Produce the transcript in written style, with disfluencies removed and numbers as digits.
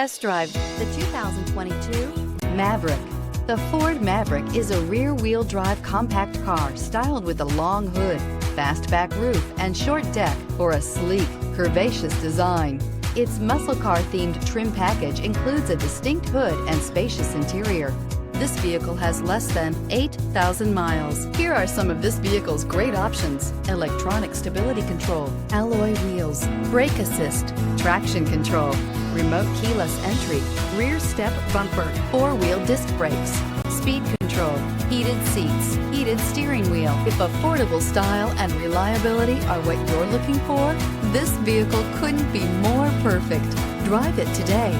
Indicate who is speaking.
Speaker 1: Test drive the 2022 Maverick. The Ford Maverick is a rear-wheel drive compact car styled with a long hood, fastback roof, and short deck for a sleek, curvaceous design. Its muscle car-themed trim package includes a distinct hood and spacious interior. This vehicle has less than 8,000 miles. Here are some of this vehicle's great options: electronic stability control, alloy wheels, brake assist, traction control, remote keyless entry, rear step bumper, four-wheel disc brakes, speed control, heated seats, heated steering wheel. If affordable style and reliability are what you're looking for, this vehicle couldn't be more perfect. Drive it today.